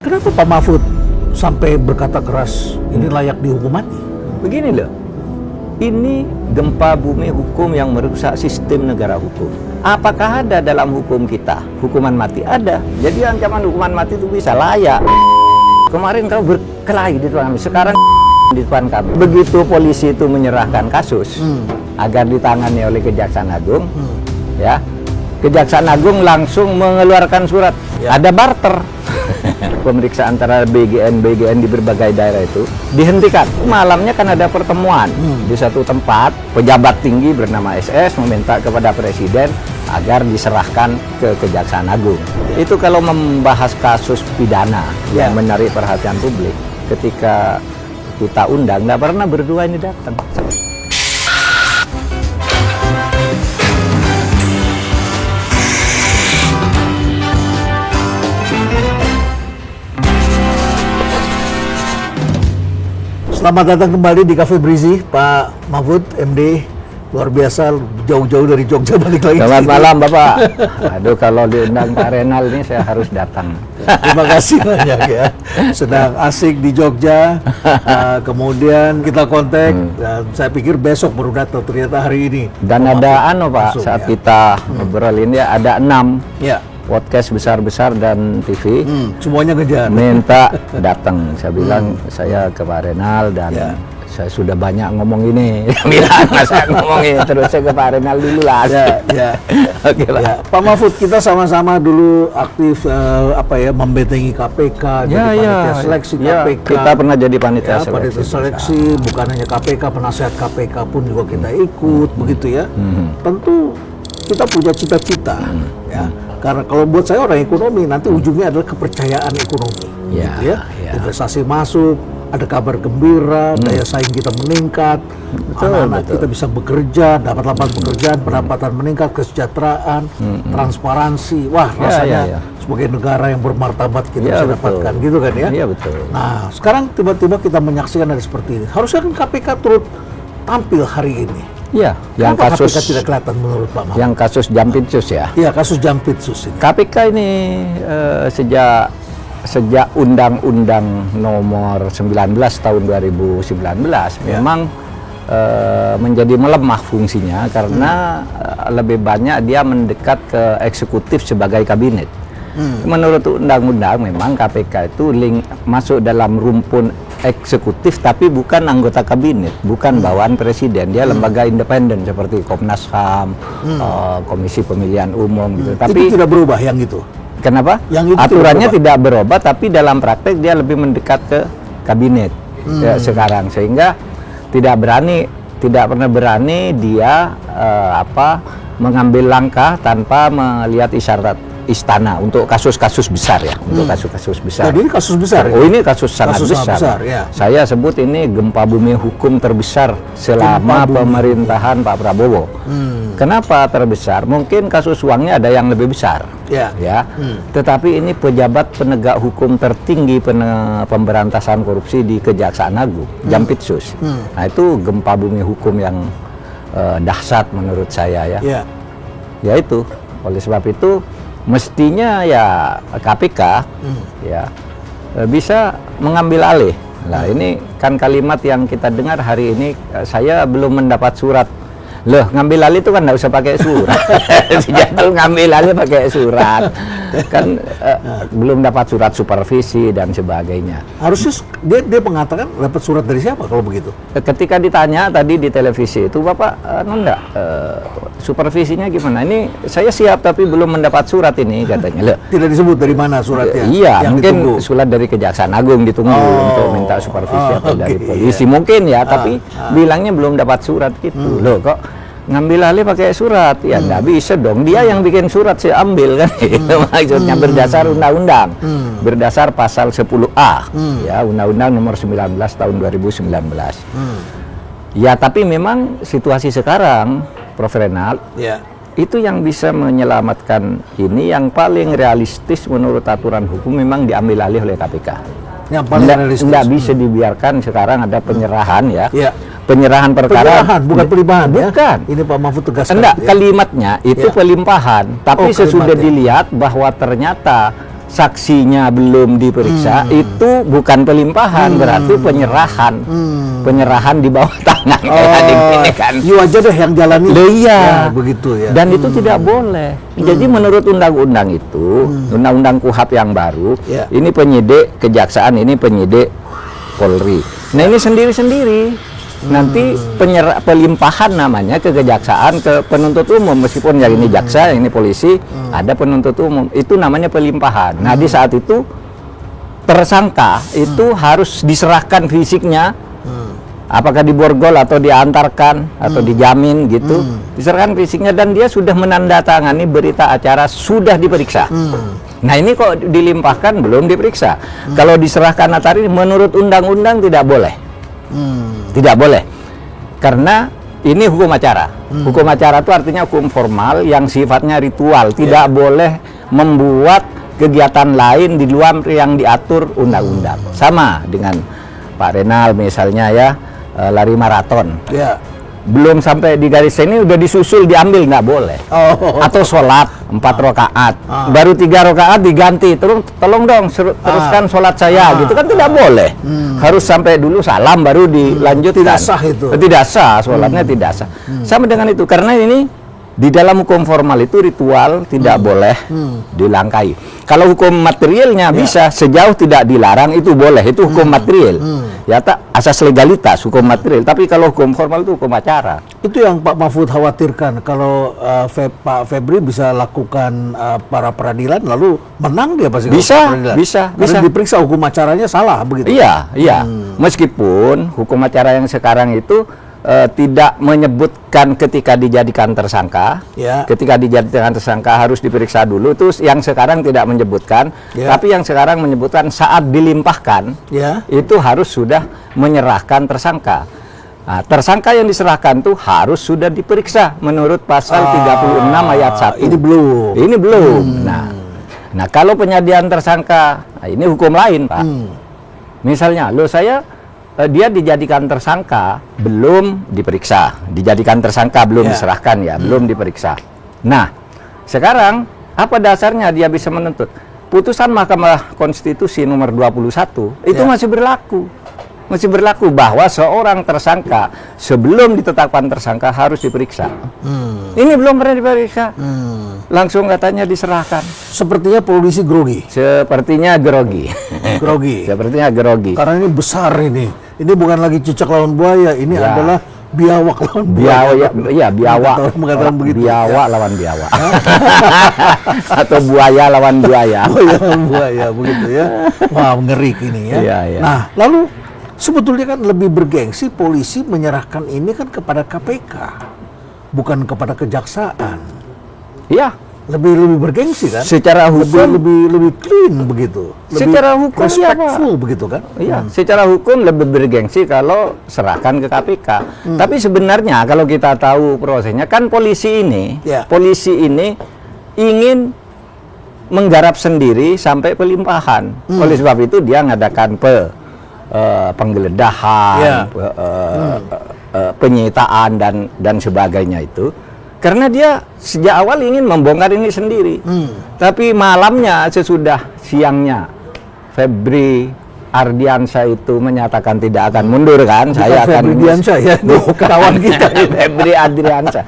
Kenapa Pak Mahfud sampai berkata keras ini layak dihukum mati? Begini loh, ini gempa bumi hukum yang merusak sistem negara hukum. Apakah ada dalam hukum kita hukuman mati? Ada. Jadi ancaman hukuman mati itu bisa layak. Kemarin kau berkelahi di depan kami, sekarang di depan kami. Begitu polisi itu menyerahkan kasus agar ditangani oleh Kejaksaan Agung, ya, Kejaksaan Agung langsung mengeluarkan surat. Ada barter. Pemeriksaan antara BGN di berbagai daerah itu dihentikan. Malamnya kan ada pertemuan di satu tempat, pejabat tinggi bernama SS meminta kepada Presiden agar diserahkan ke Kejaksaan Agung. Itu kalau membahas kasus pidana yang menarik perhatian publik, ketika kita undang, nggak pernah berdua ini datang. Selamat datang kembali di Cafe Breezy, Pak Mahfud, MD. Luar biasa, jauh-jauh dari Jogja balik lagi. Selamat malam, Bapak. Aduh, kalau diundang Pak Renal ini saya harus datang. Terima kasih banyak ya. Sedang asik di Jogja, kemudian kita kontak, dan saya pikir besok baru datang, ternyata hari ini. Dan ada Pak, saat kita ngobrol ini ada 6 podcast besar-besar dan TV. Semuanya ngejar. Minta datang. Saya bilang saya ke Pak Renal dan saya sudah banyak ngomong ini. Bilang masa ngomong ini terus saya ke Pak Renal dulu lah. Oke, Pak. Ya. Pak Mahfud, kita sama-sama dulu aktif membentengi KPK, jadi panitia seleksi KPK. Kita pernah jadi panitia seleksi. Panitia seleksi, bukan hanya KPK, penasihat KPK pun juga kita ikut, begitu ya. Tentu kita punya cita-cita, ya. Karena kalau buat saya orang ekonomi, nanti ujungnya adalah kepercayaan ekonomi, gitu ya. Investasi masuk, ada kabar gembira, daya saing kita meningkat, anak-anak kita bisa bekerja, dapat lapangan pekerjaan, pendapatan meningkat, kesejahteraan, transparansi. Wah, rasanya sebagai negara yang bermartabat kita bisa dapatkan, gitu kan ya? Iya, betul. Nah, sekarang tiba-tiba kita menyaksikan ada seperti ini. Harusnya kan KPK turut tampil hari ini. Iya, yang kenapa kasus KPK tidak kelihatan menurut Pak Mahfud? Yang kasus Jampitsus ya. Iya, kasus Jampitsus ini. KPK ini sejak Undang-Undang Nomor 19 tahun 2019 memang menjadi melemah fungsinya karena lebih banyak dia mendekat ke eksekutif sebagai kabinet. Menurut undang-undang memang KPK itu masuk dalam rumpun eksekutif tapi bukan anggota kabinet, bukan bawaan presiden. Dia lembaga independen seperti Komnas HAM, Komisi Pemilihan Umum gitu. Tapi itu tidak berubah yang itu. Kenapa? Yang itu aturannya tidak berubah, tapi dalam praktek dia lebih mendekat ke kabinet sekarang, sehingga tidak pernah berani dia mengambil langkah tanpa melihat isyarat istana untuk kasus-kasus besar ya, untuk kasus-kasus besar. Jadi ini kasus besar. Oh, ini kasus sangat besar. Ya. Saya sebut ini gempa bumi hukum terbesar selama pemerintahan Pak Prabowo. Kenapa terbesar? Mungkin kasus uangnya ada yang lebih besar. Ya. Tetapi ini pejabat penegak hukum tertinggi pemberantasan korupsi di Kejaksaan Agung, Jampitsus. Nah, itu gempa bumi hukum yang dahsyat menurut saya ya. Ya itu. Oleh sebab itu mestinya ya KPK bisa mengambil alih. Nah, ini kan kalimat yang kita dengar hari ini. Saya belum mendapat surat. Loh, ngambil alih itu kan nggak usah pakai surat. Sejak itu ngambil alih pakai surat. Kan belum dapat surat supervisi dan sebagainya. Harusnya dia mengatakan dapat surat dari siapa kalau begitu? Ketika ditanya tadi di televisi itu, Bapak supervisinya gimana? Ini saya siap tapi belum mendapat surat ini katanya. Loh, tidak disebut dari mana suratnya? Iya, yang mungkin ditunggu. surat dari Kejaksaan Agung ditunggu untuk minta supervisi atau dari polisi mungkin ya, tapi bilangnya belum dapat surat gitu. Loh, kok ngambil alih pakai surat? Ya nggak bisa dong, dia yang bikin surat saya ambil kan. Itu maksudnya berdasar undang-undang, berdasar pasal 10A ya, Undang-Undang Nomor 19 tahun 2019. Ya, tapi memang situasi sekarang, Prof. Renal, itu yang bisa menyelamatkan ini, yang paling realistis menurut aturan hukum memang diambil alih oleh KPK. Yang paling realistis. Nggak bisa dibiarkan sekarang ada penyerahan ya. Penyerahan perkara, bukan pelimpahan bukan. Ya? Ini Pak Mahfud tegaskan. Enggak, kalimatnya itu pelimpahan, tapi sesudah dilihat bahwa ternyata saksinya belum diperiksa, itu bukan pelimpahan, berarti penyerahan. Penyerahan di bawah tangan. Kayak kan. You aja deh yang jalani. Iya, Ya, begitu ya. Dan itu tidak boleh. Jadi menurut undang-undang itu, undang-undang KUHP yang baru, Ya. ini penyidik kejaksaan, ini penyidik Polri. Nah, ini sendiri-sendiri. Nanti pelimpahan namanya ke kejaksaan, ke penuntut umum, meskipun yang ini jaksa, yang ini polisi, ada penuntut umum. Itu namanya pelimpahan. Nah, di saat itu tersangka itu harus diserahkan fisiknya. Apakah diborgol atau diantarkan atau dijamin gitu, diserahkan fisiknya, dan dia sudah menandatangani berita acara sudah diperiksa. Nah, ini kok dilimpahkan belum diperiksa. Kalau diserahkan notari, menurut undang-undang tidak boleh. Tidak boleh. Karena ini hukum acara. Hukum acara itu artinya hukum formal yang sifatnya ritual, tidak boleh membuat kegiatan lain di luar yang diatur undang-undang. Sama dengan Pak Renal misalnya ya, lari maraton. Ya. Belum sampai di garis ini udah disusul diambil, nggak boleh. Atau sholat 4 rakaat, baru 3 rakaat diganti, tolong dong teruskan sholat saya, gitu kan tidak boleh. Harus sampai dulu salam baru dilanjutkan. Tidak sah itu. Tidak sah, sholatnya tidak sah. Sama dengan itu, karena ini di dalam hukum formal itu ritual tidak boleh dilangkai. Kalau hukum materialnya bisa, sejauh tidak dilarang itu boleh, itu hukum material. Ya tak, asas legalitas hukum material. Tapi kalau hukum formal itu hukum acara. Itu yang Pak Mahfud khawatirkan, kalau Pak Febri bisa lakukan para peradilan lalu menang dia pasti. Bisa, peradilan. bisa. Karena diperiksa hukum acaranya salah begitu. Iya, iya. Meskipun hukum acara yang sekarang itu tidak menyebutkan ketika dijadikan tersangka, ketika dijadikan tersangka harus diperiksa dulu, itu yang sekarang tidak menyebutkan, tapi yang sekarang menyebutkan saat dilimpahkan, itu harus sudah menyerahkan tersangka. Nah, tersangka yang diserahkan tuh harus sudah diperiksa menurut pasal 36 ayat 1. Ini belum. Ini belum. Nah, kalau penyediaan tersangka, nah ini hukum lain, Pak. Misalnya, dia dijadikan tersangka belum diperiksa, dijadikan tersangka belum diserahkan ya, belum diperiksa. Nah, sekarang apa dasarnya dia bisa menuntut? Putusan Mahkamah Konstitusi nomor 21 itu masih berlaku bahwa seorang tersangka sebelum ditetapkan tersangka harus diperiksa. Ini belum pernah diperiksa, langsung katanya diserahkan. Sepertinya polisi grogi. Sepertinya grogi. Sepertinya grogi. Karena ini besar ini. Ini bukan lagi cicak lawan buaya, ini adalah biawak lawan buaya. Biawak. Mengatakan begitu. Biawak lawan biawak. Atau buaya lawan buaya. Buaya lawan buaya, begitu ya. Wah, ngeri ini ya. Nah, lalu sebetulnya kan lebih bergengsi polisi menyerahkan ini kan kepada KPK, bukan kepada kejaksaan. Iya. Lebih bergengsi kan? Secara hukum lebih clean begitu. Secara hukum respectful begitu kan? Iya, secara hukum lebih bergengsi kalau serahkan ke KPK. Tapi sebenarnya kalau kita tahu prosesnya kan polisi ini ingin menggarap sendiri sampai pelimpahan. Oleh sebab itu dia ngadakan penggeledahan, penyitaan dan sebagainya itu. Karena dia sejak awal ingin membongkar ini sendiri. Tapi malamnya sesudah siangnya Febri Ardiansyah itu menyatakan tidak akan mundur kan. Saya akan Ardiansyah ya, kawan kita. Febri Ardiansyah.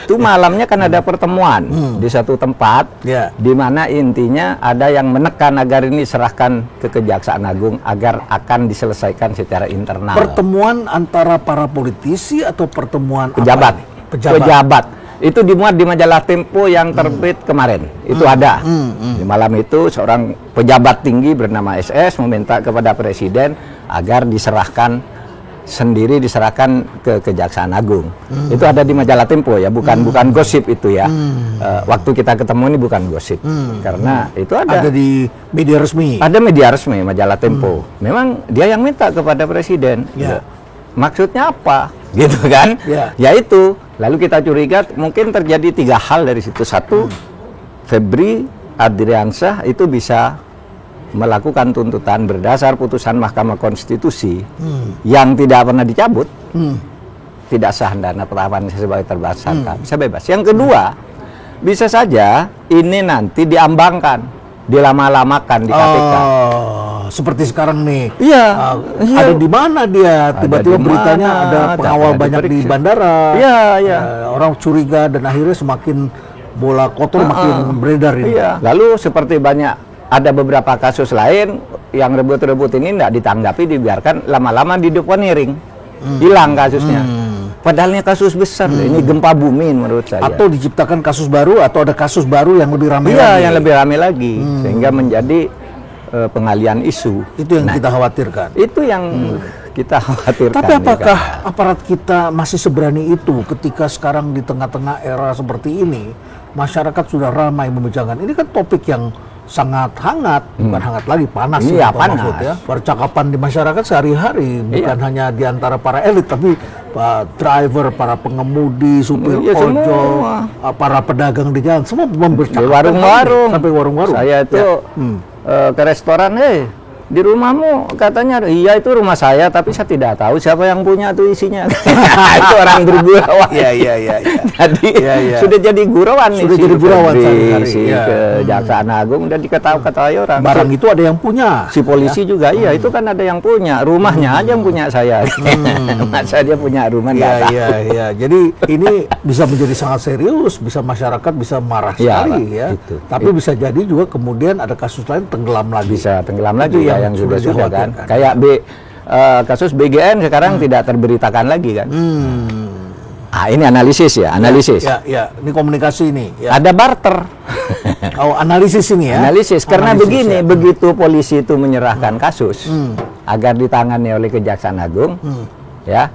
Itu malamnya kan ada pertemuan di satu tempat di mana intinya ada yang menekan agar ini serahkan ke Kejaksaan Agung agar akan diselesaikan secara internal. Pertemuan antara para politisi atau pertemuan pejabat? Pejabat. Itu dimuat di majalah Tempo yang terbit kemarin. Itu ada. Di malam itu seorang pejabat tinggi bernama SS meminta kepada Presiden agar diserahkan ke Kejaksaan Agung. Itu ada di majalah Tempo ya, bukan gosip itu ya. Waktu kita ketemu ini bukan gosip. Karena itu ada di media resmi. Ada media resmi majalah Tempo. Memang dia yang minta kepada Presiden. Maksudnya apa? Gitu kan? Yaitu lalu kita curiga mungkin terjadi 3 hal dari situ. Satu, Febri Ardiansyah itu bisa melakukan tuntutan berdasar putusan Mahkamah Konstitusi yang tidak pernah dicabut, tidak sah dan penetapan sebagai tersangka, bisa bebas. Yang kedua, bisa saja ini nanti diambangkan dilama-lamakan di KPK. Seperti sekarang nih. Iya. Ada di mana dia? Tiba-tiba di beritanya mana, ada pengawal ada banyak di diperiksa. bandara. Iya, iya. Orang curiga dan akhirnya semakin bola kotor makin beredar ini. Iya. Lalu seperti ada beberapa kasus lain yang rebut-rebut ini tidak ditanggapi, dibiarkan lama-lama di deponeering, hilang kasusnya. Padahal ini kasus besar, ini gempa bumi menurut saya. Atau diciptakan kasus baru, atau ada kasus baru yang lebih ramai Iya, lagi. yang lebih ramai lagi, sehingga menjadi pengalian isu. Itu yang kita khawatirkan. Itu yang kita khawatirkan. Tapi apakah ya kan? aparat kita masih seberani itu ketika sekarang di tengah-tengah era seperti ini, masyarakat sudah ramai membicarakan. Ini kan topik yang sangat hangat, bukan hangat lagi, panas. Iya, Pak panas. Mahfud, ya. Percakapan di masyarakat sehari-hari, bukan hanya di antara para elit, tapi driver, para pengemudi, supir Iya, ojol, semua. para pedagang di jalan, semua Di membercakapan warung-warung. sampai warung-warung. Saya itu ke restoran, di rumahmu katanya, iya itu rumah saya, tapi saya tidak tahu siapa yang punya tuh isinya. Itu orang bergurauan. Iya. Jadi Iya. sudah jadi gurauan nih. Sudah jadi gurauan di sehari-hari, si iya. Kejaksaan Agung udah diketahui orang. Barang itu ada yang punya. Si polisi juga, iya itu kan ada yang punya, rumahnya aja yang punya saya. Masa dia punya rumah nggak tahu. Iya. Jadi ini bisa menjadi sangat serius, bisa masyarakat bisa marah Iya, sekali Pak, ya. itu. Tapi bisa jadi juga kemudian ada kasus lain tenggelam lagi. Bisa tenggelam Itu lagi yang sudah sudah kan. dikhawatirkan. Kayak kasus BGN sekarang tidak terberitakan lagi kan. Ini analisis ya, analisis. Ya. Ini komunikasi ini. Ya. Ada barter. Oh, analisis ini ya. Analisis karena Analisis, begini, ya. begitu polisi itu menyerahkan kasus agar ditangani oleh Kejaksaan Agung, ya.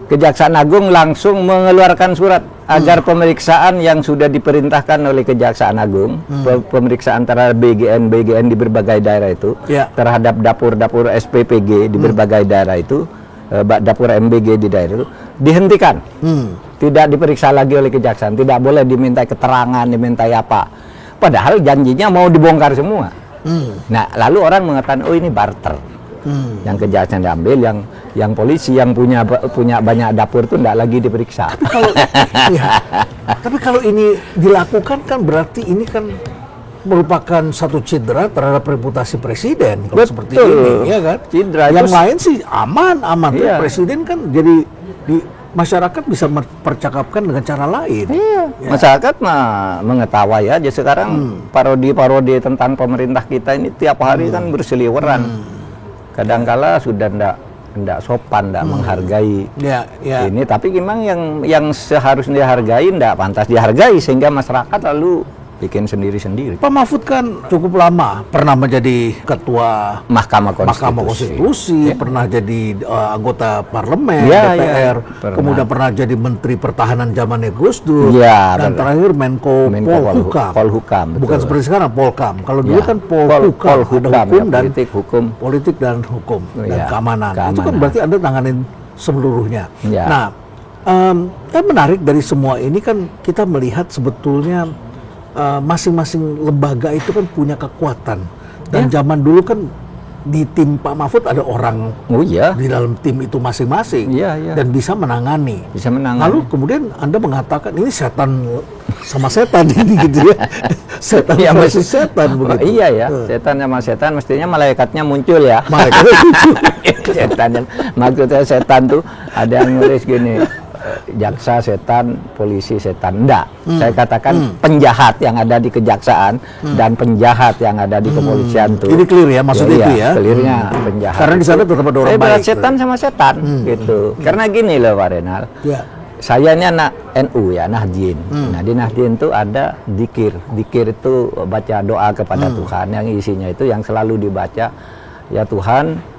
Kejaksaan Agung langsung mengeluarkan surat agar pemeriksaan yang sudah diperintahkan oleh Kejaksaan Agung, pemeriksaan antara BGN di berbagai daerah itu, Ya. terhadap dapur-dapur SPPG di berbagai daerah itu, dapur MBG di daerah itu, dihentikan. Tidak diperiksa lagi oleh Kejaksaan, tidak boleh diminta keterangan, diminta apa. Padahal janjinya mau dibongkar semua. Nah, lalu orang mengatakan, oh ini barter. Yang Kejaksaan diambil, yang polisi yang punya banyak dapur itu tidak lagi diperiksa. Tapi kalau ini dilakukan kan berarti ini kan merupakan satu cedera terhadap reputasi presiden kalau seperti ini, ya kan? Cedera yang itu lain sih aman. Iya. Presiden kan jadi di masyarakat bisa mempercakapkan dengan cara lain. Iya. Masyarakat mah mengetahui aja sekarang parodi-parodi tentang pemerintah kita ini tiap hari kan berseliweran. Kadangkala sudah ndak sopan, ndak menghargai Ya. ini, tapi memang yang seharusnya dihargai ndak pantas dihargai sehingga masyarakat lalu bikin sendiri-sendiri. Pak Mahfud kan cukup lama pernah menjadi ketua Mahkamah Mahkamah Konstitusi, pernah jadi anggota parlemen, Iya, DPR, pernah. kemudian pernah jadi Menteri Pertahanan zamannya Gus Dur, Iya, dan benar. terakhir Menko Polhukam. Polhukam, betul. Bukan seperti sekarang Polkam. Kalau dulu Ya, kan Polhukam, ada Polhukam, hukum ya, dan politik, dan hukum dan Iya, keamanan. Itu kan keamanan. berarti Anda tanganin seluruhnya. Ya. Nah, yang menarik dari semua ini kan kita melihat sebetulnya masing-masing lembaga itu kan punya kekuatan. Dan zaman dulu kan di tim Pak Mahfud ada orang Oh iya, di dalam tim itu masing-masing Iya. dan bisa menangani. bisa menangani. Lalu kemudian Anda mengatakan ini setan sama setan ini gitu ya. Setan Iya, versus setan begitu. Iya ya, setan sama setan mestinya malaikatnya muncul ya. Malaikat Setan, maksudnya setan tuh ada yang nulis gini, jaksa setan, polisi setan. Enggak, saya katakan penjahat yang ada di kejaksaan dan penjahat yang ada di kepolisian tuh. Ini clear ya, maksudnya itu ya. Clearnya penjahat. Karena di sana tetap ada orang Saya berat baik. setan sama setan gitu. Karena gini loh Pak Renal. Ya. Saya ini anak NU ya, Nahdien. Nah di Nahdien itu ada dikir. Dikir itu baca doa kepada Tuhan yang isinya itu yang selalu dibaca, ya Tuhan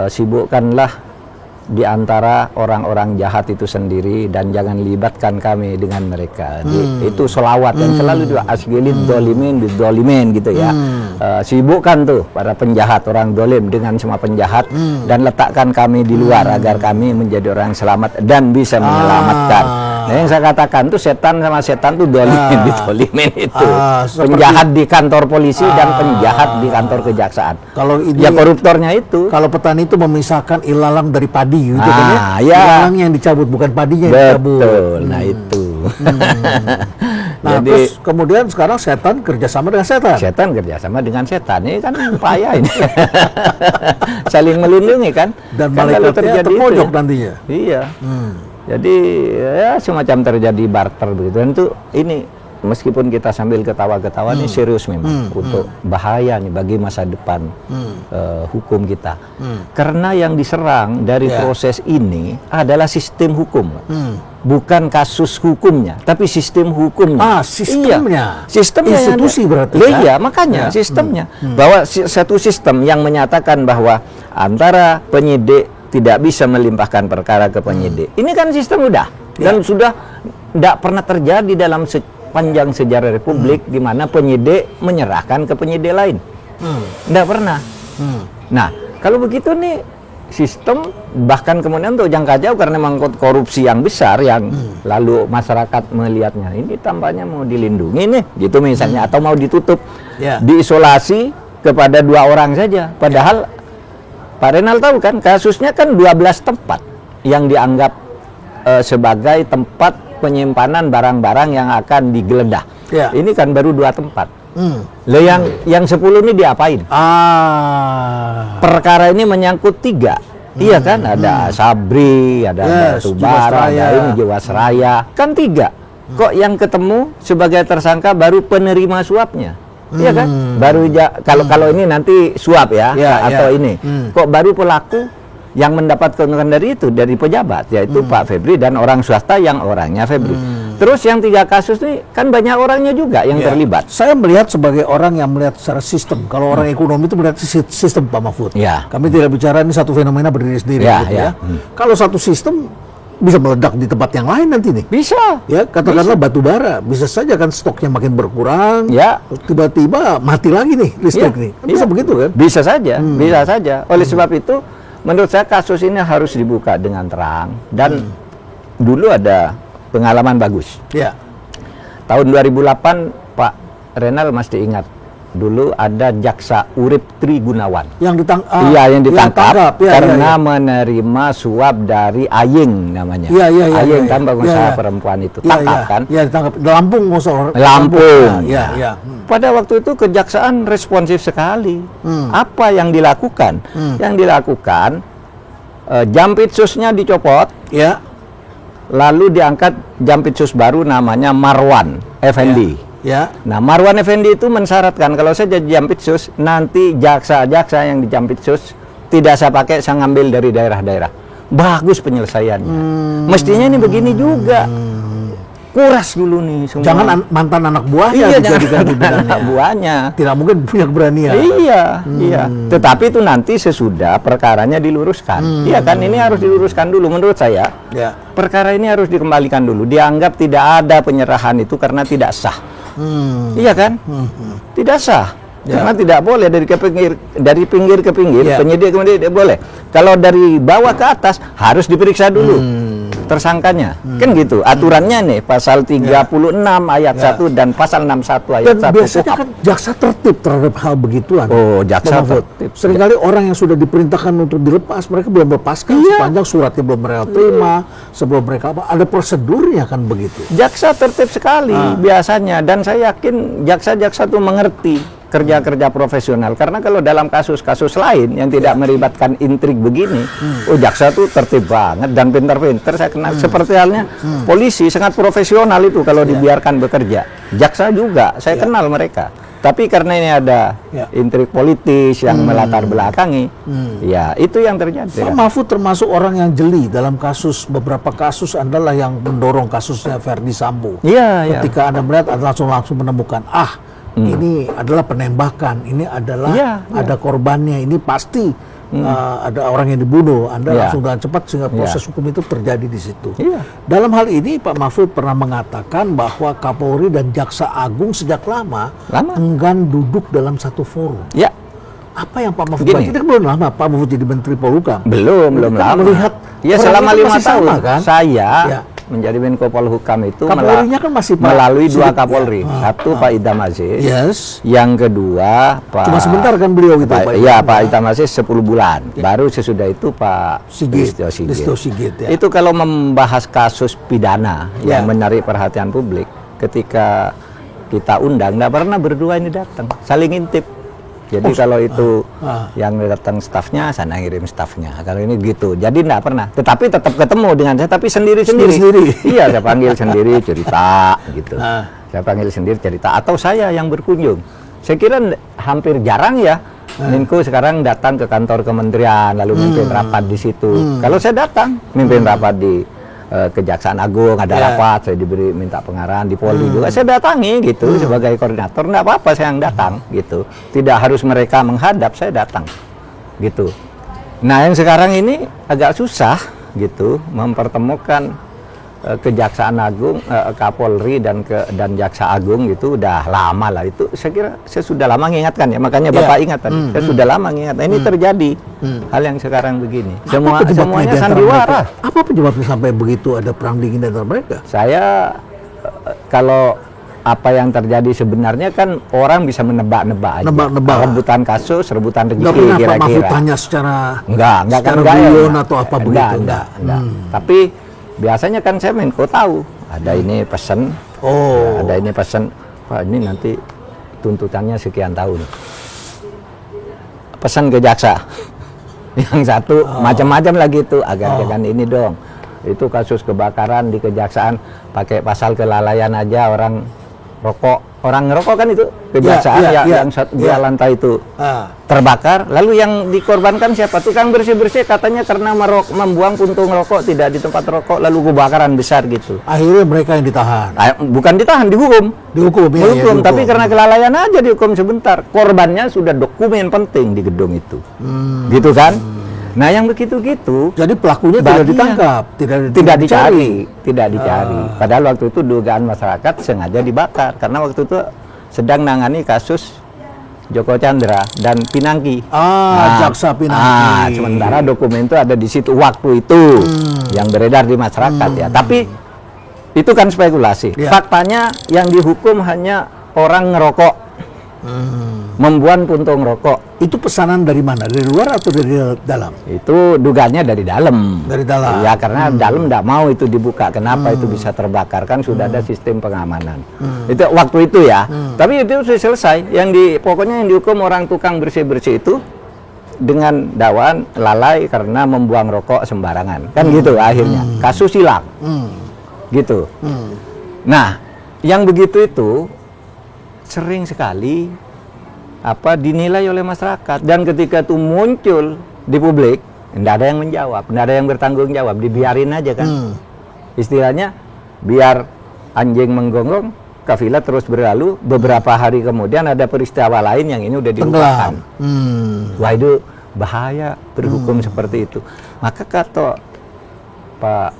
sibukkanlah di antara orang-orang jahat itu sendiri dan jangan libatkan kami dengan mereka. Itu selawat yang selalu doa asgilid dolimin bidolimin gitu ya. Sibukkan tuh para penjahat, orang dolim dengan semua penjahat dan letakkan kami di luar agar kami menjadi orang selamat dan bisa menyelamatkan. Nah, yang saya katakan tuh setan sama setan tuh dolimin bidolimin itu. Seperti- Penjahat di kantor polisi dan penjahat di kantor kejaksaan. Kalau ini Ya koruptornya itu. kalau petani itu memisahkan ilalang dari padi gitu kan ya. Ya. Ilalang yang dicabut bukan padinya yang dicabut. Betul, nah itu. Nah, Jadi terus kemudian sekarang setan kerjasama dengan setan. setan kerjasama dengan setan, ini kan upaya ini saling melindungi kan. Dan Kan kalau malaikatnya terjadi terpojok itu ya. nantinya. Iya. Hmm. Jadi ya semacam terjadi barter begitu. Dan itu ini meskipun kita sambil ketawa-ketawa ini serius memang untuk bahaya nih bagi masa depan hukum kita. Karena yang diserang dari Ya. proses ini adalah sistem hukum. Bukan kasus hukumnya, tapi sistem hukumnya. Sistemnya. Iya. Sistemnya Institusi berarti, Iya, kan? makanya Ya. sistemnya. Bahwa satu sistem yang menyatakan bahwa antara penyidik tidak bisa melimpahkan perkara ke penyidik. Ini kan sistem udah. Dan sudah tidak pernah terjadi dalam sepanjang sejarah Republik di mana penyidik menyerahkan ke penyidik lain. Tidak pernah. Nah, kalau begitu nih sistem bahkan kemudian untuk jangka jauh karena mengangkut korupsi yang besar yang lalu masyarakat melihatnya ini tampaknya mau dilindungi nih gitu misalnya atau mau ditutup diisolasi kepada 2 orang saja padahal Pak Renal tahu kan kasusnya kan 12 tempat yang dianggap sebagai tempat penyimpanan barang-barang yang akan digeledah. Ini kan baru 2 tempat. Lah yang 10 ini diapain? Perkara ini menyangkut 3. Iya kan? Ada Sabri, ada Batubara, ada ini Jiwasraya. Kan 3. Kok yang ketemu sebagai tersangka baru penerima suapnya? Iya kan? Baru kalau ini nanti suap ya atau ini. Kok baru pelaku yang mendapat keuntungan dari itu dari pejabat yaitu Pak Febri dan orang swasta yang orangnya Febri. Terus yang 3 kasus ini kan banyak orangnya juga yang terlibat. Saya melihat sebagai orang yang melihat secara sistem. Kalau orang ekonomi itu melihat sistem Pak Mahfud. Kami tidak bicara ini satu fenomena berdiri sendiri gitu ya. Kalau satu sistem bisa meledak di tempat yang lain nanti nih. Bisa. Ya, katakanlah batu bara, bisa saja kan stoknya makin berkurang. Tiba-tiba mati lagi nih listrik nih. Bisa begitu kan? Bisa saja, bisa saja. Oleh sebab itu menurut saya kasus ini harus dibuka dengan terang dan dulu ada pengalaman bagus. Tahun 2008 Pak Renal masih ingat dulu ada jaksa Urip Tri Gunawan yang ditangkap karena menerima suap dari Aying namanya. Aying kan pengusaha perempuan itu tangkap kan? Ditangkap di Lampung Lampung. Pada waktu itu kejaksaan responsif sekali. Apa yang dilakukan? Yang dilakukan Jampitsusnya dicopot. Lalu diangkat Jampitsus baru namanya Marwan Effendi. Nah, Marwan Effendi itu mensyaratkan kalau saya jadi Jampitsus, nanti jaksa-jaksa yang di Jampitsus tidak saya pakai, saya ngambil dari daerah-daerah. Bagus penyelesaiannya. Mestinya ini begini juga. Kuras dulu nih semua. Jangan mantan anak buahnya dijadikan anak buahnya. Tidak mungkin punya keberanian. Iya. Tetapi itu nanti sesudah perkaranya diluruskan. Iya kan, ini harus diluruskan dulu menurut saya. Perkara ini harus dikembalikan dulu. Dianggap tidak ada penyerahan itu karena tidak sah. Iya kan? Tidak sah. Karena tidak boleh dari pinggir ke pinggir, penyidik kemudian tidak boleh. Kalau dari bawah ke atas harus diperiksa dulu tersangkanya. Kan gitu. Aturannya nih pasal 36 ayat 1 dan pasal 61 ayat 1. Dan biasanya kan jaksa tertib terhadap hal begituan. Jaksa tertib. Seringkali orang yang sudah diperintahkan untuk dilepas, mereka belum melepaskan sepanjang suratnya belum mereka terima, sebelum mereka ada prosedurnya kan begitu. Jaksa tertib sekali biasanya, dan saya yakin jaksa-jaksa itu mengerti kerja-kerja profesional, karena kalau dalam kasus-kasus lain yang tidak melibatkan intrik begini, jaksa tuh tertib banget dan pintar-pintar. Saya kenal seperti halnya polisi sangat profesional itu kalau dibiarkan bekerja. Jaksa juga saya kenal mereka. Tapi karena ini ada intrik politis yang melatar belakangi, ya itu yang terjadi. Pak Mahfud termasuk orang yang jeli dalam beberapa kasus adalah yang mendorong kasusnya Verdi Sambo. Ketika Anda melihat Anda langsung menemukan ini adalah penembakan, ini adalah ada korbannya, ini pasti ada orang yang dibunuh. Anda langsung dengan cepat sehingga proses hukum itu terjadi di situ. Dalam hal ini Pak Mahfud pernah mengatakan bahwa Kapolri dan Jaksa Agung sejak lama enggan duduk dalam satu forum. Apa yang Pak Mahfud baca? Itu belum lama Pak Mahfud jadi Menteri Polhukam. Belum lama. Melihat selama 5 tahun kan? saya menjadi Menko Polhukam itu kan masih melalui 2 Kapolri. Satu Pak Idham Aziz, yang kedua Pak... Cuma sebentar kan beliau gitu Pak? Pak Idham Aziz 10 bulan. Baru sesudah itu Pak Listio Sigit. Itu kalau membahas kasus pidana yang menarik perhatian publik, ketika kita undang, nggak pernah berdua ini datang, saling intip. Jadi kalau itu yang datang stafnya, sana ngirim stafnya. Kalau ini gitu, jadi nggak pernah. Tetapi tetap ketemu dengan saya, tapi sendiri-sendiri. Iya, saya panggil sendiri cerita gitu. Saya panggil sendiri cerita, atau saya yang berkunjung. Saya kira hampir jarang ya. Menko sekarang datang ke kantor kementerian, lalu mimpin rapat di situ. Kalau saya datang, mimpin rapat di Kejaksaan Agung, ada rapat, saya diberi minta pengarahan di Polri juga, saya datangi gitu sebagai koordinator, nggak apa-apa saya yang datang gitu, tidak harus mereka menghadap, saya datang gitu. Nah yang sekarang ini agak susah gitu mempertemukan Kejaksaan Agung, Kapolri dan Jaksa Agung gitu udah lama lah itu. Saya kira saya sudah lama mengingatkan ya, makanya Bapak ingat tadi. Saya sudah lama mengingatkan. Ini terjadi hal yang sekarang begini. Semuanya sandiwara. Apa penyebabnya sampai begitu ada perang dingin antara mereka? Saya kalau apa yang terjadi sebenarnya kan orang bisa menebak-nebak aja. Nebak-nebak. Rebutan kasus, rebutan rezeki Nggak pernah Pak Mahfud kira-kira. tanya secara guyon atau apa begitu? Enggak. Tapi biasanya kan saya Menko tahu ada ini pesan, ada ini pesan, wah ini nanti tuntutannya sekian tahun. Pesan ke jaksa, yang satu macam-macam lagi itu, agar jangan ini dong. Itu kasus kebakaran di kejaksaan pakai pasal kelalaian aja, orang ngerokok kan itu kejaksaan yang dua lantai itu terbakar, lalu yang dikorbankan siapa? Tukang bersih-bersih katanya karena membuang puntung rokok tidak di tempat rokok, lalu kebakaran besar gitu. Akhirnya mereka yang ditahan. Bukan ditahan, dihukum, dihukum. tapi karena kelalaian aja dihukum sebentar. Korbannya sudah dokumen penting di gedung itu, gitu kan? Nah yang begitu-gitu, jadi pelakunya tidak ditangkap, tidak dicari. Padahal waktu itu dugaan masyarakat sengaja dibakar karena waktu itu sedang nangani kasus Joko Chandra dan Pinangki. Jaksa Pinangki. Sementara dokumen itu ada di situ waktu itu yang beredar di masyarakat ya. Tapi itu kan spekulasi. Faktanya yang dihukum hanya orang ngerokok, membuang puntung rokok. Itu pesanan dari mana? Dari luar atau dari dalam? Itu dugaannya dari dalam. Dari dalam. Ya karena dalam tidak mau itu dibuka. Kenapa itu bisa terbakar? Kan sudah ada sistem pengamanan. Itu waktu itu ya. Tapi itu sudah selesai. Pokoknya yang dihukum orang tukang bersih-bersih itu dengan dakwaan lalai karena membuang rokok sembarangan. Kan gitu akhirnya. Kasus hilang. Gitu. Nah, yang begitu itu sering sekali dinilai oleh masyarakat, dan ketika itu muncul di publik tidak ada yang menjawab, tidak ada yang bertanggung jawab, dibiarin aja kan. Istilahnya biar anjing menggonggong, kafilah terus berlalu. Beberapa hari kemudian ada peristiwa lain yang ini udah dilupakan. Wah itu bahaya berhukum seperti itu. Maka kata Pak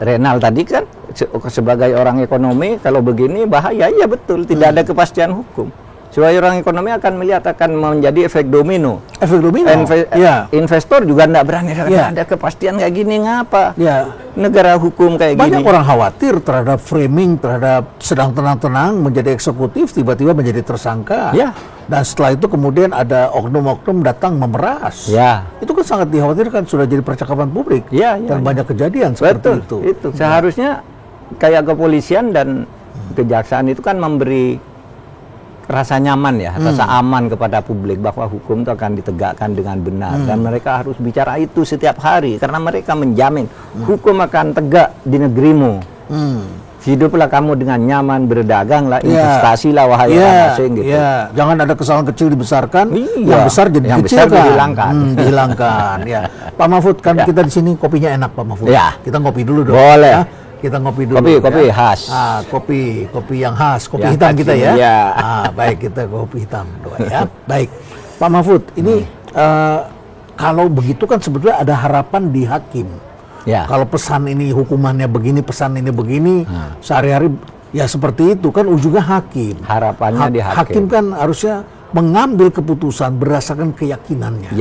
Renal tadi kan sebagai orang ekonomi kalau begini bahaya, iya betul, tidak ada kepastian hukum. Sebagai orang ekonomi akan melihat akan menjadi efek domino. Investor juga tidak berani, ada kepastian kayak gini ngapa? Negara hukum kayak gini. Banyak orang khawatir terhadap framing, terhadap sedang tenang-tenang menjadi eksekutif tiba-tiba menjadi tersangka. Dan setelah itu kemudian ada oknum-oknum datang memeras. Itu kan sangat dikhawatirkan, sudah jadi percakapan publik. Dan banyak kejadian seperti itu. Seharusnya kayak kepolisian dan kejaksaan itu kan memberi rasa nyaman ya, rasa aman kepada publik bahwa hukum itu akan ditegakkan dengan benar, dan mereka harus bicara itu setiap hari karena mereka menjamin hukum akan tegak di negerimu. Hiduplah kamu dengan nyaman, berdaganglah, investasilah wahai orang asing gitu. Jangan ada kesalahan kecil dibesarkan, yang besar jadi kecil dihilangkan. Pak Mahfud, kan kita di sini kopinya enak Pak Mahfud. Kita ngopi dulu dong. Boleh. Kita ngopi dulu. Kopi khas. Kopi yang khas, kopi hitam kita ya. Baik, kita kopi hitam doa ya. Baik, Pak Mahfud, ini kalau begitu kan sebetulnya ada harapan di hakim. Kalau pesan ini hukumannya begini, pesan ini begini, sehari-hari ya seperti itu kan ujungnya hakim. Harapannya di hakim. Hakim kan harusnya mengambil keputusan berdasarkan keyakinannya.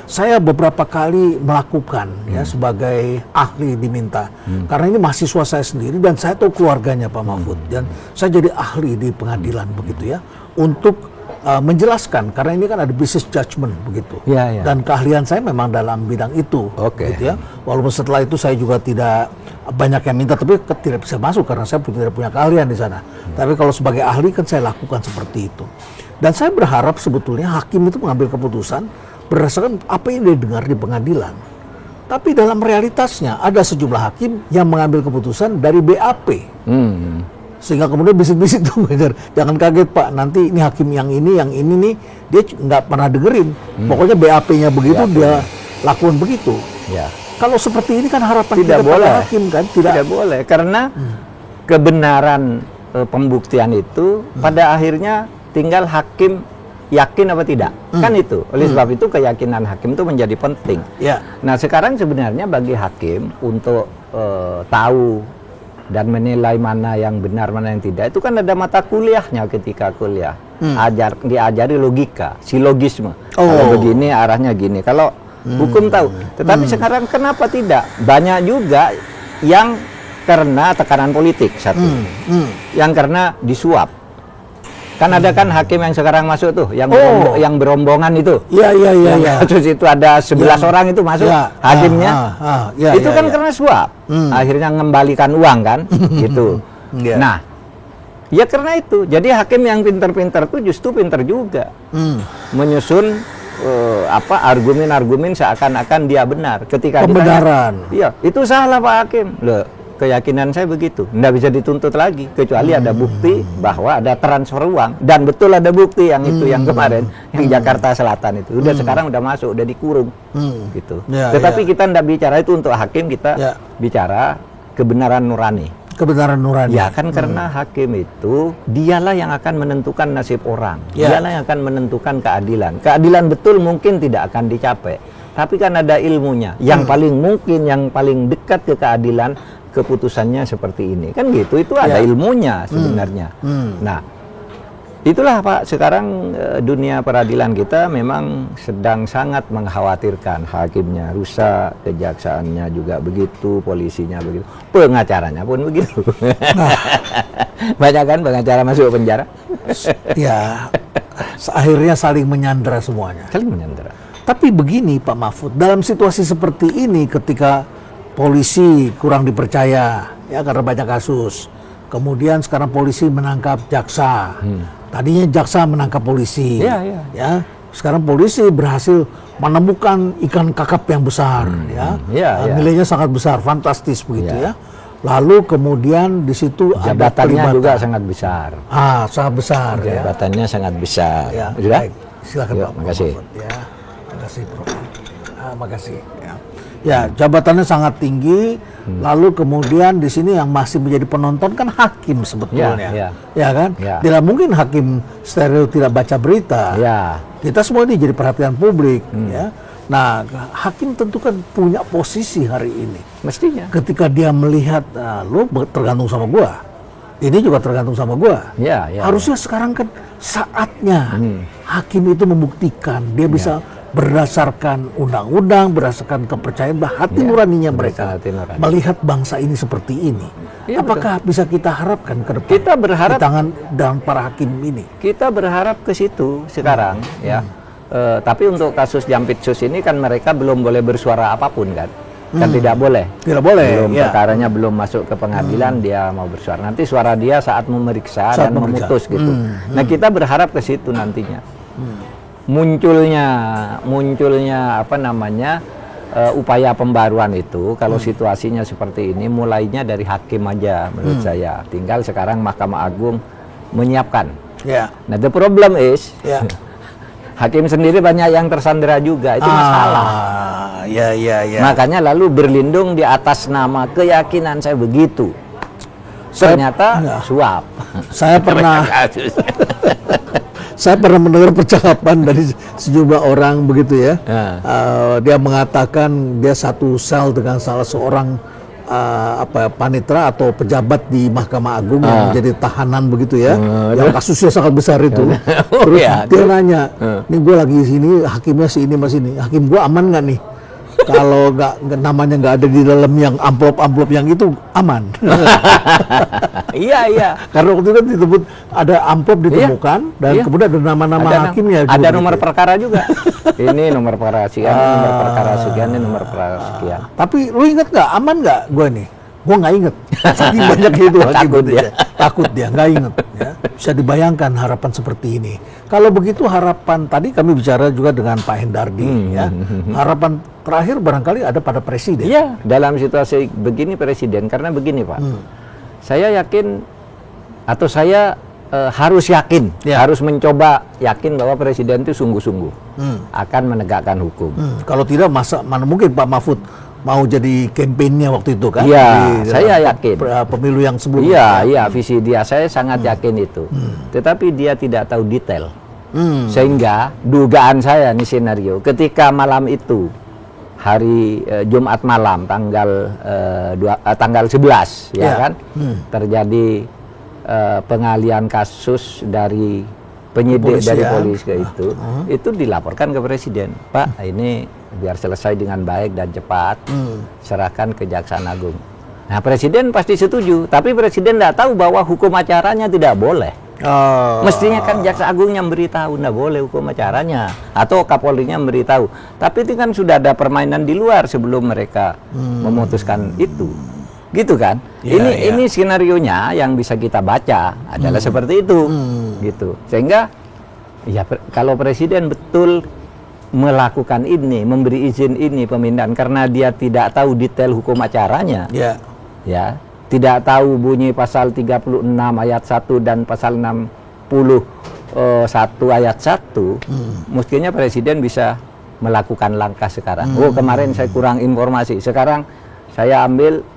Saya beberapa kali melakukan sebagai ahli diminta, karena ini mahasiswa saya sendiri dan saya tahu keluarganya Pak Mahfud, dan saya jadi ahli di pengadilan begitu ya, untuk menjelaskan, karena ini kan ada business judgment begitu, dan keahlian saya memang dalam bidang itu, gitu ya. Walaupun setelah itu saya juga tidak banyak yang minta, tapi tidak bisa masuk karena saya tidak punya keahlian di sana. Tapi kalau sebagai ahli kan saya lakukan seperti itu. Dan saya berharap sebetulnya hakim itu mengambil keputusan berdasarkan apa yang dia dengar di pengadilan. Tapi dalam realitasnya ada sejumlah hakim yang mengambil keputusan dari BAP. Sehingga kemudian bisik-bisik tuh, jangan kaget Pak, nanti ini hakim yang ini nih, dia nggak pernah dengerin. Pokoknya BAP-nya begitu, dia lakukan begitu. Ya. Kalau seperti ini kan harapan Tidak kita boleh. pada hakim kan Tidak boleh, karena kebenaran pembuktian itu pada akhirnya tinggal hakim yakin apa tidak. Kan itu. Oleh sebab itu keyakinan hakim itu menjadi penting. Ya. Nah, sekarang sebenarnya bagi hakim untuk tahu dan menilai mana yang benar, mana yang tidak, itu kan ada mata kuliahnya ketika kuliah. Diajari logika, silogisme. Kalau begini arahnya gini. Kalau hukum tahu. Tetapi sekarang kenapa tidak? Banyak juga yang karena tekanan politik satu. Yang karena disuap. Kan ada kan hakim yang sekarang masuk tuh, yang berombongan itu. Iya. Kasus itu ada 11 orang itu masuk hakimnya. Itu kan karena suap. Akhirnya mengembalikan uang kan, gitu. Nah, ya karena itu. Jadi hakim yang pintar-pintar tuh justru pintar juga. Menyusun argumen-argumen seakan-akan dia benar. Ketika Pembenaran. Iya, itu salah Pak Hakim. Loh, keyakinan saya begitu. Nggak bisa dituntut lagi kecuali ada bukti bahwa ada transfer uang, dan betul ada bukti yang itu yang kemarin yang Jakarta Selatan itu. Sekarang udah masuk, udah dikurung. Gitu. Tetapi kita nggak bicara itu untuk hakim, kita bicara kebenaran nurani. Kebenaran nurani. Ya kan karena hakim itu dialah yang akan menentukan nasib orang. Dialah yang akan menentukan keadilan. Keadilan betul mungkin tidak akan dicapai. Tapi kan ada ilmunya. Yang paling mungkin, yang paling dekat ke keadilan, keputusannya seperti ini. Kan gitu, itu ada ilmunya sebenarnya. Nah, itulah Pak, sekarang dunia peradilan kita memang sedang sangat mengkhawatirkan. Hakimnya rusak, kejaksaannya juga begitu, polisinya begitu, pengacaranya pun begitu. Banyak kan pengacara masuk penjara? Ya, akhirnya saling menyandera semuanya. Saling menyandera. Tapi begini Pak Mahfud, dalam situasi seperti ini ketika polisi kurang dipercaya ya karena banyak kasus, kemudian sekarang polisi menangkap jaksa, tadinya jaksa menangkap polisi, ya sekarang polisi berhasil menemukan ikan kakap yang besar, nilainya sangat besar, fantastis begitu ya. Lalu kemudian di situ jabatannya ada juga sangat besar. Sangat besar. Jabatannya sangat besar. Ya, sudah? baik. Silakan Pak. Makasih. Ya, makasih Prof. Makasih. Ya, jabatannya sangat tinggi. Lalu kemudian di sini yang masih menjadi penonton kan hakim sebetulnya, ya kan? Tidak mungkin hakim steril tidak baca berita. Kita semua ini jadi perhatian publik, ya. Nah, hakim tentu kan punya posisi hari ini. Mestinya. Ketika dia melihat, lo tergantung sama gua, ini juga tergantung sama gua. Harusnya sekarang kan saatnya hakim itu membuktikan dia bisa berdasarkan undang-undang, berdasarkan kepercayaan, hati nuraninya mereka melihat bangsa ini seperti ini. Apakah bisa kita harapkan ke depan? Kita berharap di tangan dan para hakim ini. Kita berharap ke situ sekarang, ya. Tapi untuk kasus Jampitsus ini kan mereka belum boleh bersuara apapun kan? Kan tidak boleh. Tidak boleh. Belum, perkaranya belum masuk ke pengadilan, dia mau bersuara. Nanti suara dia saat memeriksa dan memutus gitu. Nah, kita berharap ke situ nantinya. Munculnya upaya pembaruan itu kalau situasinya seperti ini mulainya dari hakim aja menurut saya. Tinggal sekarang Mahkamah Agung menyiapkan. Nah, the problem is hakim sendiri banyak yang tersandera juga, itu masalah. Makanya lalu berlindung di atas nama keyakinan saya begitu. Ternyata suap. Saya pernah mendengar percakapan dari sejumlah orang begitu ya. Dia mengatakan dia satu sel dengan salah seorang panitera atau pejabat di Mahkamah Agung yang menjadi tahanan begitu ya. Yang kasusnya sangat besar itu. Terus dia nanya, nih gue lagi sini, hakimnya si ini mas ini, hakim gue aman nggak nih? Kalau namanya nggak ada di dalam yang amplop yang itu aman. Karena waktu itu kan disebut ada amplop ditemukan dan kemudian ada nama-nama hakimnya. Ada nomor perkara juga. Ini nomor perkara sekian, nomor perkara sekian, ini nomor perkara sekian. Tapi lu ingat nggak aman nggak gue nih? Gua nggak inget. Saking banyak itu Takut dia. Takut dia, nggak inget. Ya. Bisa dibayangkan harapan seperti ini. Kalau begitu harapan tadi kami bicara juga dengan Pak Hendardi. Ya. Harapan terakhir barangkali ada pada presiden. Iya, dalam situasi begini presiden, karena begini Pak, saya yakin atau saya harus yakin, harus mencoba yakin bahwa presiden itu sungguh-sungguh akan menegakkan hukum. Kalau tidak mana mungkin Pak Mahfud mau jadi kampanye waktu itu kan? Iya, Di saya dalam yakin. Pemilu yang sebelumnya. Iya, visi dia saya sangat yakin itu. Tetapi dia tidak tahu detail. Sehingga dugaan saya nih senario, ketika malam itu hari Jumat malam tanggal 11 ya kan, terjadi pengalian kasus dari penyidik dari polisi ke itu dilaporkan ke presiden. Pak, ini biar selesai dengan baik dan cepat, serahkan ke Kejaksaan Agung. Nah, presiden pasti setuju, tapi presiden tidak tahu bahwa hukum acaranya tidak boleh. Mestinya kan Jaksa Agung yang beritahu, tidak boleh hukum acaranya, atau Kapolrinya memberitahu. Tapi itu kan sudah ada permainan di luar sebelum mereka memutuskan itu, gitu kan? Ini skenarionya yang bisa kita baca adalah seperti itu, gitu. Sehingga ya kalau presiden betul melakukan ini, memberi izin ini pemindahan karena dia tidak tahu detail hukum acaranya, ya. Tidak tahu bunyi pasal 36 ayat 1 dan pasal 61 ayat 1, mestinya presiden bisa melakukan langkah sekarang. Oh, kemarin saya kurang informasi. Sekarang saya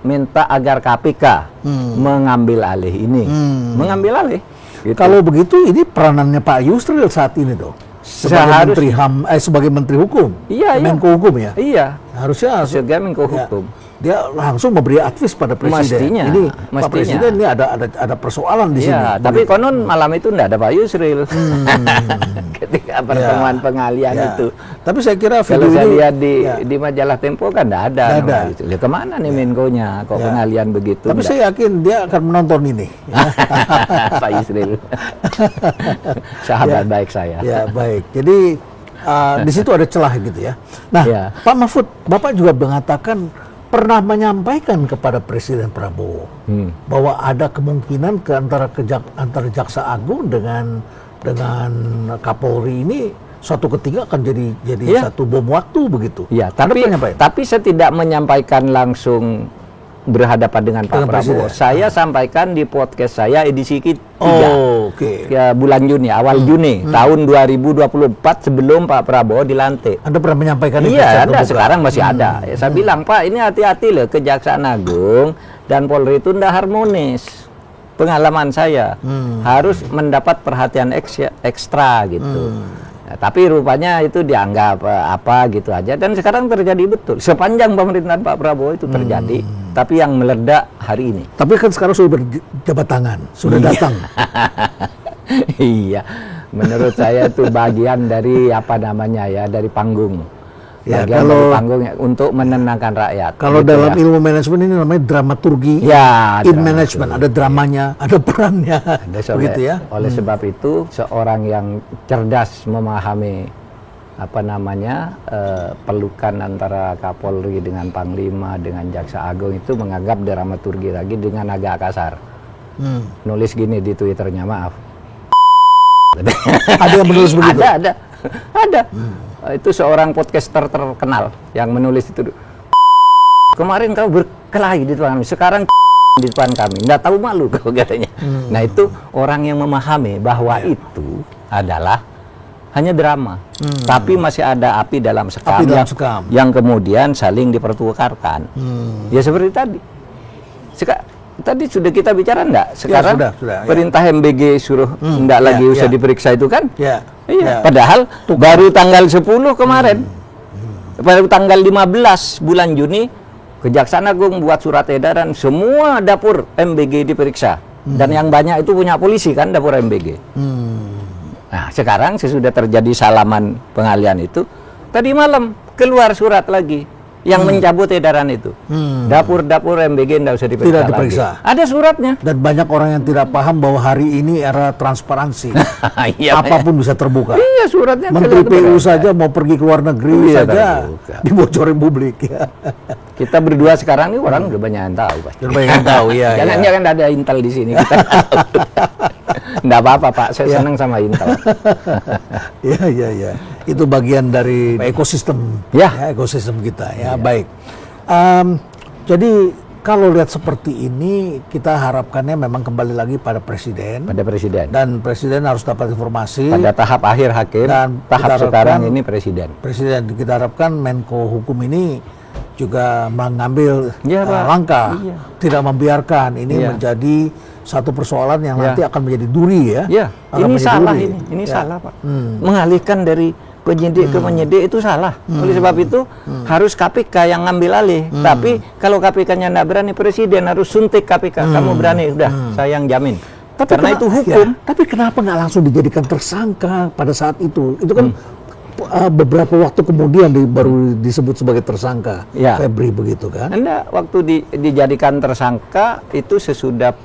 minta agar KPK mengambil alih ini. Mengambil alih. Gitu. Kalau begitu ini peranannya Pak Yusril saat ini tuh. Sebagai Menteri sebagai Menteri Hukum. Iya, Menko Hukum ya? Iya. Harusnya sebagai Menko Hukum. Dia langsung memberi advis pada presiden. Ini Pak Presiden ini ada persoalan di sini. Tapi konon malam itu enggak ada Pak Yusril. Ketika pertemuan pengalian itu. Tapi saya kira kalau saya lihat di majalah Tempo kan enggak ada. Lihat kemana nih Menko-nya kok pengalian begitu. Tapi saya yakin dia akan menonton ini. Pak Yusril. Sahabat baik saya. Ya, baik. Jadi di situ ada celah gitu ya. Nah, Pak Mahfud, Bapak juga mengatakan pernah menyampaikan kepada Presiden Prabowo bahwa ada kemungkinan antara Jaksa Agung dengan Kapolri ini suatu ketika akan jadi satu bom waktu begitu. Iya, tapi saya tidak menyampaikan langsung berhadapan dengan Pak Prabowo. Saya sampaikan di podcast saya edisi 3 ya, bulan Juni, awal Juni tahun 2024 sebelum Pak Prabowo dilantik. Anda pernah menyampaikan itu? Iya, ada, sekarang masih ada. Ya, saya bilang, Pak, ini hati-hati loh, Kejaksaan Agung dan Polri itu tidak harmonis. Pengalaman saya harus mendapat perhatian ekstra gitu. Ya, tapi rupanya itu dianggap apa gitu aja, dan sekarang terjadi betul sepanjang pemerintahan Pak Prabowo itu terjadi, tapi yang meledak hari ini. Tapi kan sekarang sudah berjabat tangan, sudah datang. Iya, menurut saya itu bagian dari dari panggung. Ya, bagian dari panggung untuk menenangkan rakyat. Kalau gitu dalam ilmu manajemen ini namanya dramaturgi. Ya, in management ada dramanya, ada perannya. Begitu ya. Oleh sebab itu seorang yang cerdas memahami pelukan antara Kapolri dengan Panglima dengan Jaksa Agung itu menganggap dramaturgi lagi dengan agak kasar. Nulis gini di Twitternya, maaf. Ada yang menulis begitu? Ada. Itu seorang podcaster terkenal yang menulis itu. Kemarin kau berkelahi di depan kami, sekarang di depan kami, nggak tahu malu kau katanya. Nah, itu orang yang memahami bahwa itu adalah hanya drama, tapi masih ada api dalam sekam, yang kemudian saling dipertukarkan. Ya seperti tadi. Tadi sudah kita bicara enggak? Sekarang sudah, perintah MBG suruh enggak lagi usah diperiksa itu kan? Iya. Padahal baru tanggal 10 kemarin, baru tanggal 15 bulan Juni, Kejaksaan Agung buat surat edaran semua dapur MBG diperiksa. Dan yang banyak itu punya polisi kan, dapur MBG. Nah, sekarang sesudah terjadi salaman pengalian itu, tadi malam keluar surat lagi. yang mencabut edaran itu. Dapur-dapur MBG tidak usah diperiksa Tidak diperiksa. lagi. Ada suratnya. Dan banyak orang yang tidak paham bahwa hari ini era transparansi. Iya, Apapun bisa terbuka. iya, suratnya. Menteri terbuka. PU saja mau pergi ke luar negeri Iya, saja terbuka. dibocorin publik. Ya. Kita berdua sekarang ini orang udah banyak yang tahu pasti. Jangan banyak yang tahu ya. Jangan ada Intel di sini. Nggak apa-apa Pak, saya senang sama Intel. Iya, iya, iya. Itu bagian dari ekosistem, Ya. ekosistem kita. Ya, baik. Jadi kalau lihat seperti ini, kita harapkannya memang kembali lagi pada presiden. Pada presiden. Dan presiden harus dapat informasi. Pada tahap akhir hakim, Dan tahap kita sekarang harapkan ini presiden. Presiden, kita harapkan Menko Hukum ini juga mengambil Iya, Pak. langkah, Iya. tidak membiarkan ini Iya. menjadi satu persoalan yang Iya. nanti akan menjadi duri ya. Ya, Akan ini menjadi salah duri. ini Ya. salah Pak. Mengalihkan dari penyidik ke penyidik itu salah. Oleh sebab itu harus KPK yang ngambil alih. Tapi kalau KPK-nya tidak berani, presiden harus suntik KPK. Kamu berani, udah saya yang jamin. Karena itu hukum. Ya, tapi kenapa nggak langsung dijadikan tersangka pada saat itu? Itu kan beberapa waktu kemudian baru disebut sebagai tersangka. Ya. Febri begitu kan? Anda waktu dijadikan tersangka itu sesudah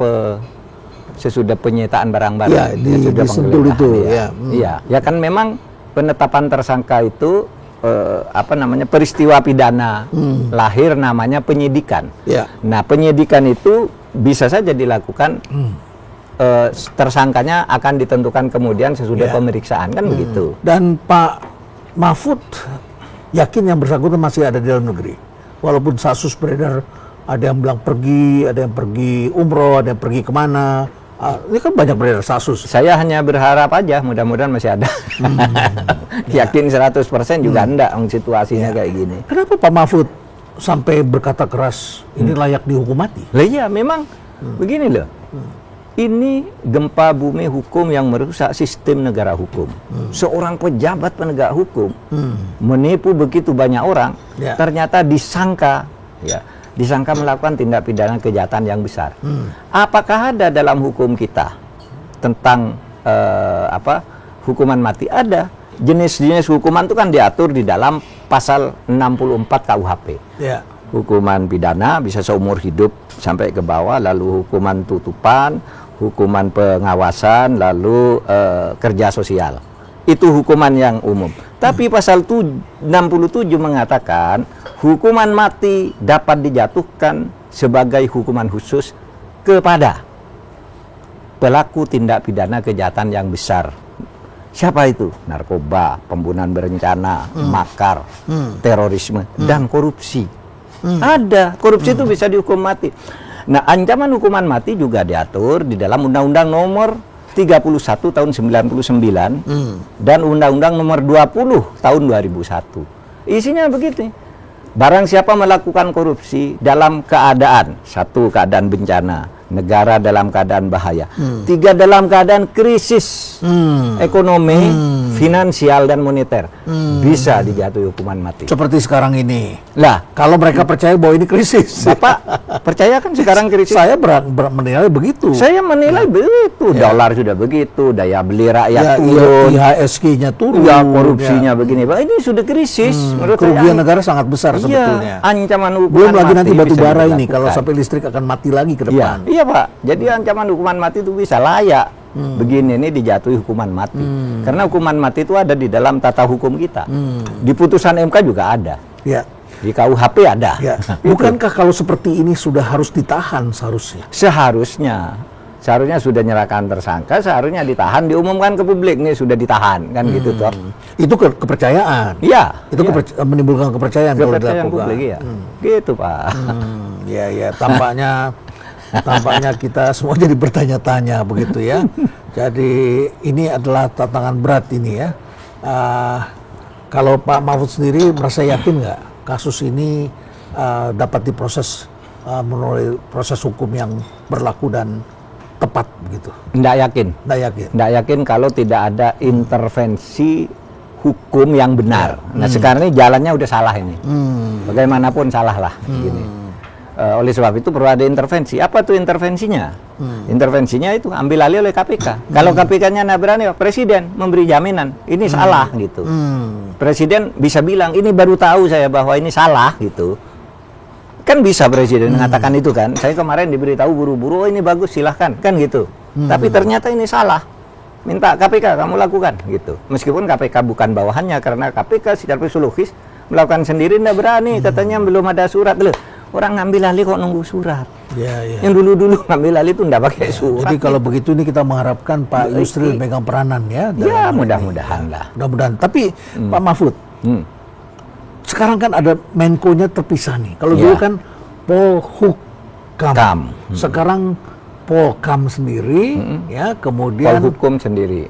penyitaan barang-barang, Ya, sesudah disentul penggeledahan, itu, ya. ya. Iya, ya kan memang penetapan tersangka itu peristiwa pidana lahir namanya penyidikan. Ya. Nah, penyidikan itu bisa saja dilakukan tersangkanya akan ditentukan kemudian sesudah Ya. pemeriksaan kan begitu. Dan Pak Mahfud yakin yang bersangkutan masih ada di dalam negeri. Walaupun kasus beredar, ada yang bilang pergi, ada yang pergi umroh, ada yang pergi kemana. Ini kan banyak beredar kasus. Saya hanya berharap aja mudah-mudahan masih ada. Yakin 100% juga enggak situasinya kayak gini. Kenapa Pak Mahfud sampai berkata keras ini layak dihukum mati? Lah iya memang begini loh. Ini gempa bumi hukum yang merusak sistem negara hukum. Seorang pejabat penegak hukum menipu begitu banyak orang, Ya. ternyata disangka melakukan tindak pidana kejahatan yang besar. Apakah ada dalam hukum kita tentang hukuman mati? Ada. Jenis-jenis hukuman itu kan diatur di dalam pasal 64 KUHP. Ya. Hukuman pidana bisa seumur hidup sampai ke bawah, lalu hukuman tutupan, hukuman pengawasan, lalu kerja sosial. Itu hukuman yang umum. Tapi pasal 67 mengatakan hukuman mati dapat dijatuhkan sebagai hukuman khusus kepada pelaku tindak pidana kejahatan yang besar. Siapa itu? Narkoba, pembunuhan berencana, makar, terorisme, dan korupsi. Ada, korupsi itu bisa dihukum mati. Nah, ancaman hukuman mati juga diatur di dalam Undang-Undang Nomor 31 tahun 99 dan Undang-Undang Nomor 20 tahun 2001. Isinya begitu. Barang siapa melakukan korupsi dalam keadaan, satu, keadaan bencana, negara dalam keadaan bahaya, tiga, dalam keadaan krisis ekonomi, finansial dan moneter, bisa dijatuhi hukuman mati. Seperti sekarang ini. Lah, Kalau mereka percaya bahwa ini krisis. Bapak percaya kan sekarang krisis? Saya menilai begitu. Saya menilai begitu. Dolar sudah begitu, daya beli rakyat Ya, turun, IHSG-nya turun. ya korupsinya begini. Pak, ini sudah krisis. Menurut Kerugian saya, negara sangat besar sebetulnya. ancaman hukuman Belum lagi mati nanti batu bisa bara ini dilakukan. kalau sampai listrik akan mati lagi ke depan. Iya Pak. Jadi ancaman hukuman mati itu bisa layak. Begini ini dijatuhi hukuman mati. Karena hukuman mati itu ada di dalam tata hukum kita. Di putusan MK juga ada. Ya. Di KUHP ada. Ya. Bukankah kalau seperti ini sudah harus ditahan seharusnya? Seharusnya sudah nyerahkan tersangka, seharusnya ditahan, diumumkan ke publik nih sudah ditahan, kan gitu toh. Itu kepercayaan. Iya. Itu menimbulkan kepercayaan kalau Kepercayaan dilakukan. publik ya. Gitu Pak. Ya, ya. Tampaknya kita semua jadi bertanya-tanya begitu ya. Jadi ini adalah tantangan berat ini ya. Kalau Pak Mahfud sendiri merasa yakin nggak kasus ini dapat diproses melalui proses hukum yang berlaku dan tepat begitu? Nggak yakin. Nggak yakin. Nggak yakin kalau tidak ada intervensi hukum yang benar. Nah sekarang ini jalannya udah salah ini. Bagaimanapun salah lah. Gini. Oleh sebab itu perlu ada intervensi. Apa tuh intervensinya? Intervensinya itu ambil alih oleh KPK. Kalau KPK-nya nggak berani, Presiden memberi jaminan ini salah gitu. Presiden bisa bilang ini baru tahu saya bahwa ini salah gitu. Kan bisa Presiden mengatakan itu kan. Saya kemarin diberitahu buru-buru, oh ini bagus silahkan kan gitu. Tapi ternyata ini salah. Minta KPK kamu lakukan gitu. Meskipun KPK bukan bawahannya karena KPK secara psikologis melakukan sendiri nggak berani. Katanya belum ada surat loh. Orang ngambil alih kok nunggu surat. Yang dulu-dulu ngambil alih itu nggak pakai surat. Jadi kalau begitu ini kita mengharapkan Pak Yusril megang peranan ya. Ya mudah-mudahan lah. Mudah-mudahan. Tapi Pak Mahfud, sekarang kan ada Menko-nya terpisah nih. Kalau dulu kan Polhukam. Sekarang Polkam sendiri, ya kemudian Polhukum sendiri.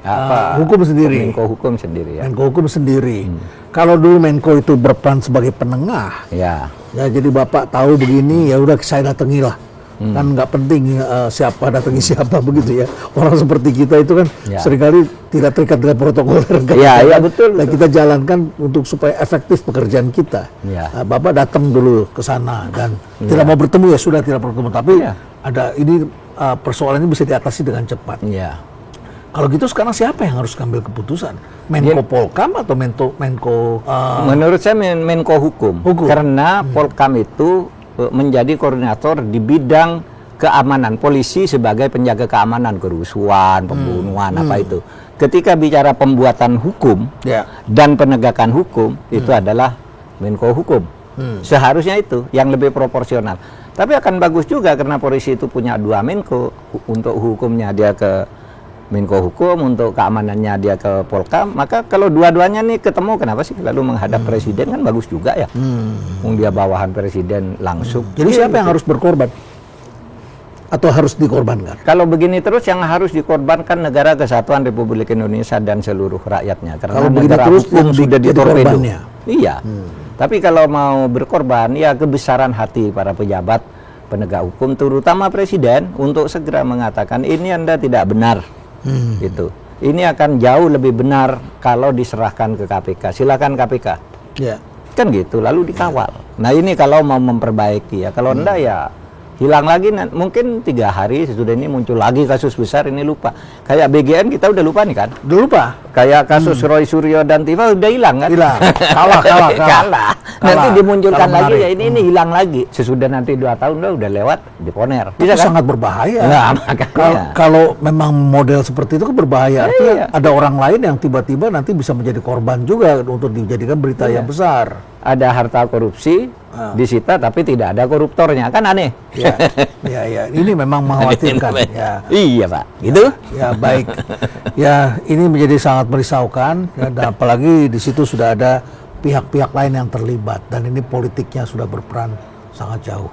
Hukum sendiri. Menko Hukum sendiri ya. Menko Hukum sendiri. Kalau dulu Menko itu berperan sebagai penengah. Ya. Ya jadi Bapak tahu begini, ya udah saya datangilah. Kan nggak penting siapa datangi siapa begitu ya. Orang seperti kita itu kan seringkali tidak terikat dengan protokol. Iya betul. Nah, kita jalankan untuk supaya efektif pekerjaan kita. Bapak datang dulu ke sana dan tidak mau bertemu ya sudah tidak bertemu. Tapi ada ini persoalan ini bisa diatasi dengan cepat. Kalau gitu sekarang siapa yang harus ambil keputusan? Menko Polkam atau Menko? Menurut saya Menko Hukum. Karena Polkam itu menjadi koordinator di bidang keamanan, polisi sebagai penjaga keamanan, kerusuhan, pembunuhan, apa itu. Ketika bicara pembuatan hukum dan penegakan hukum, itu adalah Menko Hukum. Seharusnya itu yang lebih proporsional. Tapi akan bagus juga karena polisi itu punya 2 Menko, untuk hukumnya dia ke Menko Hukum, untuk keamanannya dia ke Polkam. Maka kalau dua-duanya nih ketemu, kenapa sih lalu menghadap Presiden, kan bagus juga ya. Dia bawahan Presiden langsung. Jadi siapa yang harus berkorban? Atau harus dikorbankan? Kalau begini terus yang harus dikorbankan negara kesatuan Republik Indonesia dan seluruh rakyatnya. Karena kalau negara terus hukum sudah ditorpedo. Iya. Tapi kalau mau berkorban, ya kebesaran hati para pejabat penegak hukum, terutama Presiden, untuk segera mengatakan ini Anda tidak benar. Gitu. Ini akan jauh lebih benar kalau diserahkan ke KPK. Silakan KPK. Kan gitu, lalu dikawal. Nah ini kalau mau memperbaiki ya. Kalau enggak ya hilang lagi, mungkin 3 hari sesudah ini muncul lagi kasus besar, ini lupa. Kayak BGN kita udah lupa nih kan? Udah lupa. Kayak kasus Roy Suryo dan Tifa udah hilang kan? Hilang. Kalah. Nanti dimunculkan lagi ya ini hilang lagi. Sesudah nanti 2 tahun udah lewat, diponer. Bisa kan? Sangat berbahaya. Nah, makanya. Kalau memang model seperti itu kan berbahaya. Artinya ada orang lain yang tiba-tiba nanti bisa menjadi korban juga untuk dijadikan berita yang besar. Ada harta korupsi disita tapi tidak ada koruptornya, kan aneh. Ya. Ini memang mengkhawatirkan. Iya Pak, gitu. Ya baik. Ya ini menjadi sangat merisaukan. Dan apalagi di situ sudah ada pihak-pihak lain yang terlibat dan ini politiknya sudah berperan sangat jauh.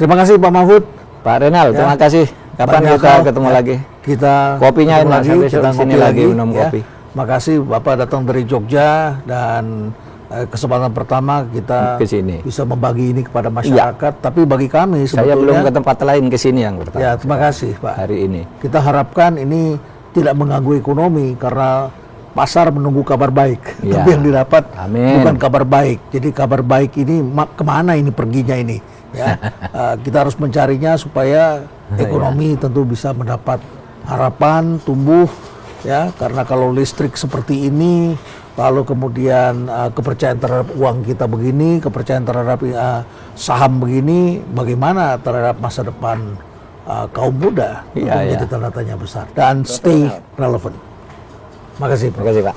Terima kasih Pak Mahfud. Pak Renal, terima kasih. Kapan kita ketemu lagi? Kita kopinya enak sampai kita sini lagi minum kopi. Makasih Bapak datang dari Jogja dan kesempatan pertama kita kesini. Bisa membagi ini kepada masyarakat, tapi bagi kami sebetulnya saya belum ke tempat lain kesini yang pertama. Ya, terima kasih Pak. Hari ini kita harapkan ini tidak mengganggu ekonomi karena pasar menunggu kabar baik, tapi yang didapat bukan kabar baik. Jadi kabar baik ini kemana ini perginya ini? Ya, kita harus mencarinya supaya ekonomi tentu bisa mendapat harapan tumbuh. Ya, karena kalau listrik seperti ini, lalu kemudian kepercayaan terhadap uang kita begini, kepercayaan terhadap saham begini, bagaimana terhadap masa depan kaum muda? Itu menjadi tanda tanya besar. Dan stay relevant. Makasih. Terima kasih Pak.